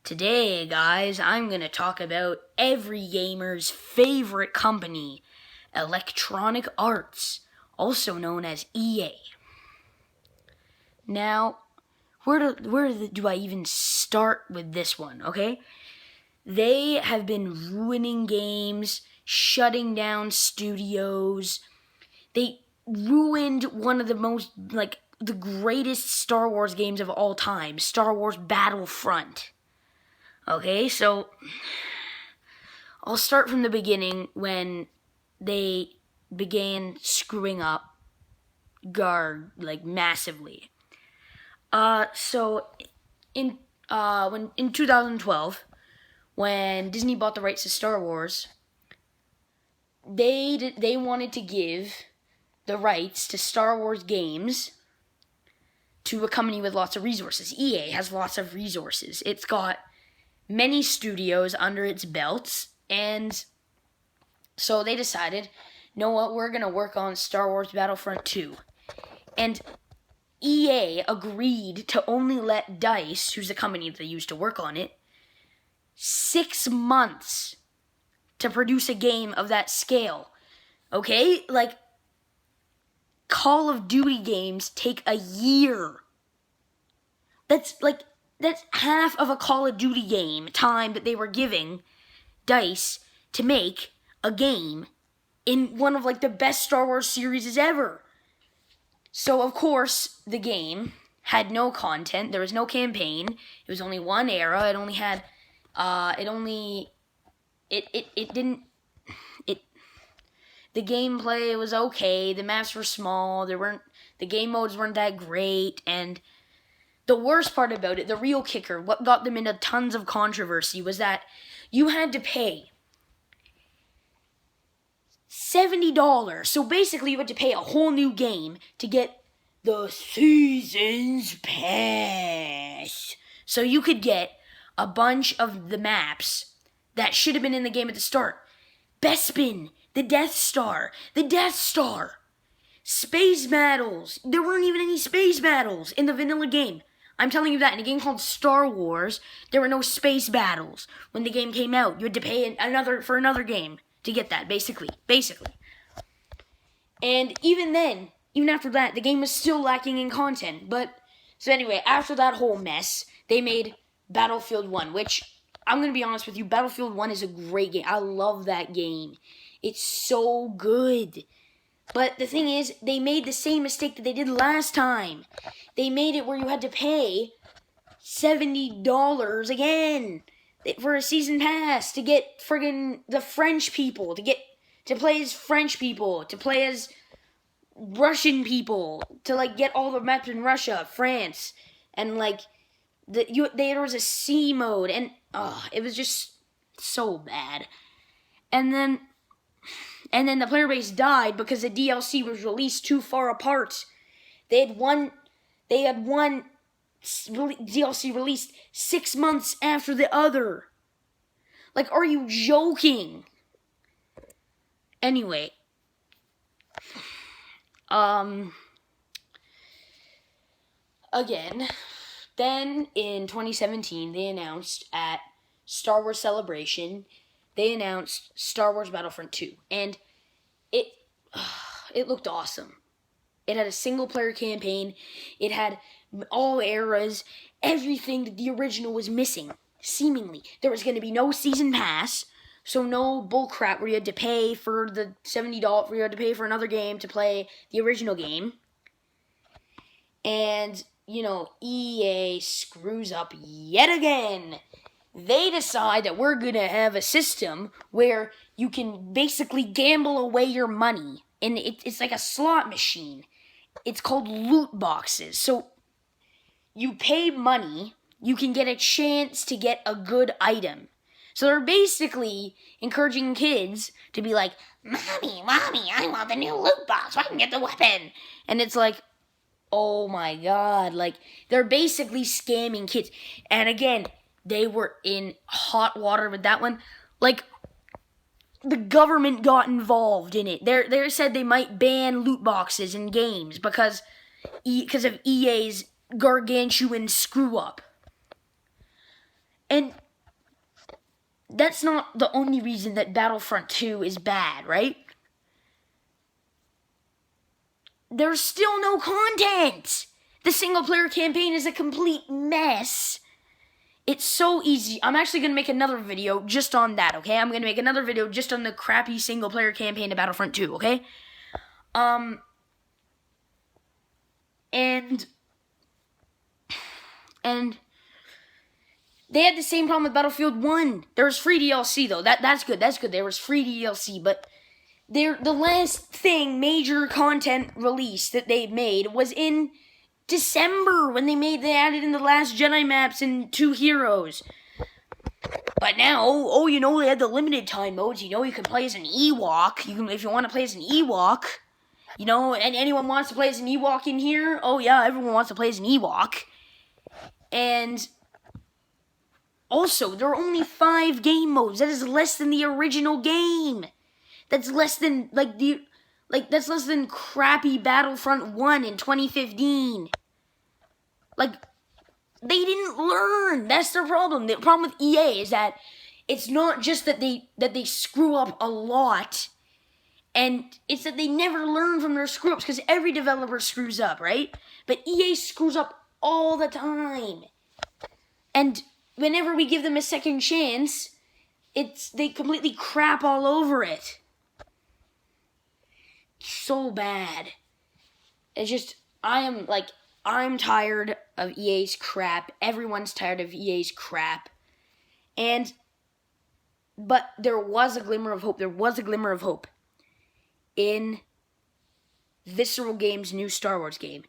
Today, guys, I'm going to talk about every gamer's favorite company, Electronic Arts, also known as EA. Now, where do I even start with this one, okay? They have been ruining games, shutting down studios. They ruined one of the greatest Star Wars games of all time, Star Wars Battlefront. Okay, so I'll start from the beginning when they began screwing up massively. So in 2012, when Disney bought the rights to Star Wars, they wanted to give the rights to Star Wars games to a company with lots of resources. EA has lots of resources. It's got many studios under its belts, and so they decided, you know what, we're going to work on Star Wars Battlefront 2. And EA agreed to only let DICE, who's the company that they used to work on it, 6 months to produce a game of that scale. Okay? Call of Duty games take a year. That's half of a Call of Duty game time that they were giving DICE to make a game in one of the best Star Wars series ever. So of course the game had no content. There was no campaign. It was only one era. It only had the gameplay was okay. The maps were small. The game modes weren't that great, and the worst part about it, the real kicker, what got them into tons of controversy, was that you had to pay $70. So basically you had to pay a whole new game to get the Seasons Pass. So you could get a bunch of the maps that should have been in the game at the start. Bespin, the Death Star, Space Battles. There weren't even any Space Battles in the vanilla game. I'm telling you that in a game called Star Wars, there were no space battles. When the game came out, you had to pay for another game to get that, basically. And even then, even after that, the game was still lacking in content. So anyway, after that whole mess, they made Battlefield 1, which, I'm going to be honest with you, Battlefield 1 is a great game. I love that game. It's so good. But the thing is, they made the same mistake that they did last time. They made it where you had to pay $70 again for a season pass to get friggin' the French people, to play as French people, to play as Russian people, to get all the maps in Russia, France, and there was a C mode, and it was just so bad. And then the player base died because the DLC was released too far apart. They had one DLC released 6 months after the other. Are you joking? Anyway, again, then in 2017, they announced at Star Wars Celebration, they announced Star Wars Battlefront 2, and it looked awesome. It had a single-player campaign. It had all eras, everything that the original was missing, seemingly. There was going to be no season pass, so no bullcrap where you had to pay for the $70, where you had to pay for another game to play the original game. And, EA screws up yet again. They decide that we're going to have a system where you can basically gamble away your money. And it's like a slot machine. It's called loot boxes. So you pay money, you can get a chance to get a good item. So they're basically encouraging kids to be like, Mommy, I want the new loot box so I can get the weapon. And it's like, oh my god. They're basically scamming kids. And again, they were in hot water with that one. The government got involved in it. They said they might ban loot boxes in games because of EA's gargantuan screw-up. And that's not the only reason that Battlefront 2 is bad, right? There's still no content. The single-player campaign is a complete mess. It's so easy. I'm actually going to make another video just on that, okay? I'm going to make another video just on the crappy single-player campaign of Battlefront 2, okay? And they had the same problem with Battlefield 1. There was free DLC, though. That's good. There was free DLC, but the last major content release that they made was in December when they added in the Last Jedi maps and 2 heroes. But now, they had the limited time modes. You can play as an Ewok. If you want to play as an Ewok, and anyone wants to play as an Ewok in here. Oh yeah, everyone wants to play as an Ewok. And also, there are only 5 game modes. That is less than the original game. That's less than that's less than crappy Battlefront 1 in 2015. They didn't learn. That's their problem. The problem with EA is that it's not just that they screw up a lot, and it's that they never learn from their screw-ups, because every developer screws up, right? But EA screws up all the time. And whenever we give them a second chance, they completely crap all over it. So bad. It's just, I'm tired of EA's crap. Everyone's tired of EA's crap. But there was a glimmer of hope. There was a glimmer of hope in Visceral Games' new Star Wars game.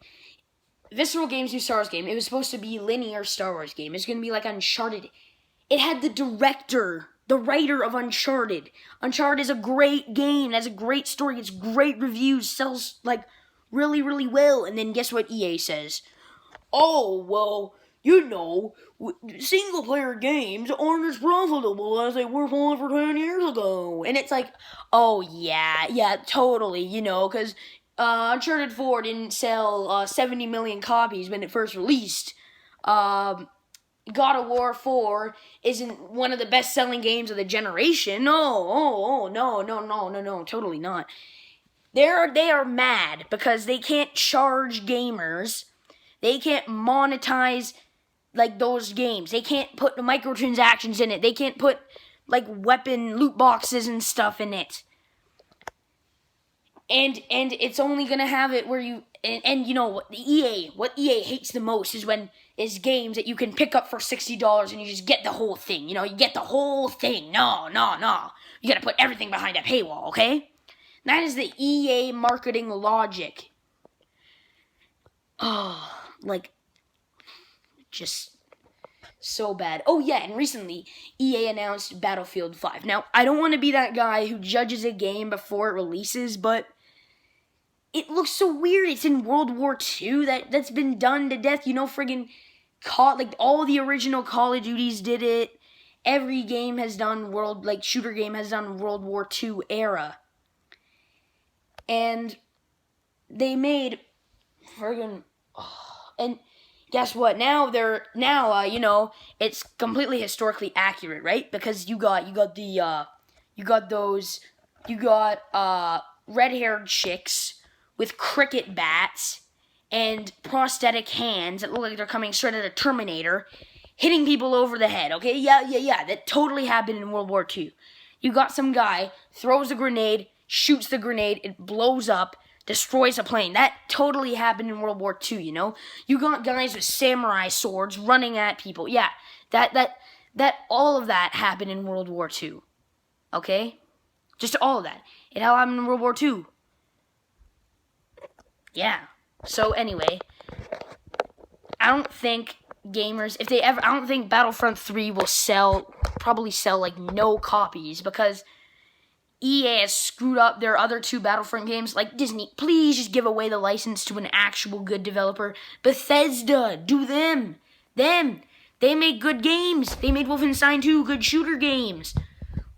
Visceral Games' new Star Wars game, it was supposed to be a linear Star Wars game. It's going to be like Uncharted. It had the writer of Uncharted. Uncharted is a great game. It has a great story. It's great reviews. Sells, really, really well. And then guess what EA says? Oh, well, single-player games aren't as profitable as they were 5 or 10 years ago. And it's like, oh, yeah, totally, because Uncharted 4 didn't sell 70 million copies when it first released. God of War 4 isn't one of the best-selling games of the generation. No, totally not. They are mad because they can't charge gamers. They can't monetize those games. They can't put microtransactions in it. They can't put weapon loot boxes and stuff in it. And it's only gonna have it where you what EA hates the most is games that you can pick up for $60 and you just get the whole thing. You get the whole thing. No. You gotta put everything behind a paywall, okay? That is the EA marketing logic. Oh, just so bad. Oh yeah, and recently EA announced Battlefield 5. Now, I don't want to be that guy who judges a game before it releases, but it looks so weird. It's in World War II. That's been done to death. Friggin' all the original Call of Duties did it. Every game has done shooter game has done World War II era. And they made friggin' and guess what? Now it's completely historically accurate, right? Because you got red-haired chicks with cricket bats and prosthetic hands that look like they're coming straight out of Terminator, hitting people over the head, okay? Yeah, that totally happened in World War II. You got some guy, throws a grenade, shoots the grenade, it blows up, destroys a plane. That totally happened in World War II, You got guys with samurai swords running at people. Yeah, that all of that happened in World War II, okay? Just all of that. It all happened in World War II. Yeah. So anyway, I don't think gamers, I don't think Battlefront 3 will probably sell no copies, because EA has screwed up their other 2 Battlefront games. Disney, please just give away the license to an actual good developer. Bethesda, do them. They make good games. They made Wolfenstein 2 good shooter games.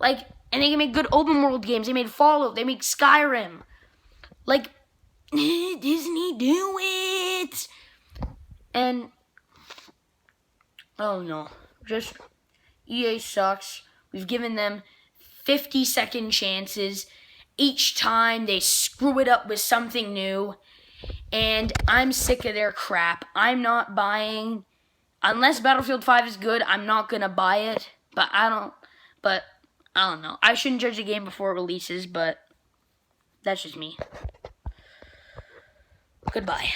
And they can make good open world games. They made Fallout. They make Skyrim. Disney, do it. And oh no, just EA sucks. We've given them 50-second chances. Each time they screw it up with something new. And I'm sick of their crap. I'm not buying. Unless Battlefield 5 is good, I'm not going to buy it. But I don't know. I shouldn't judge a game before it releases, but that's just me. Goodbye.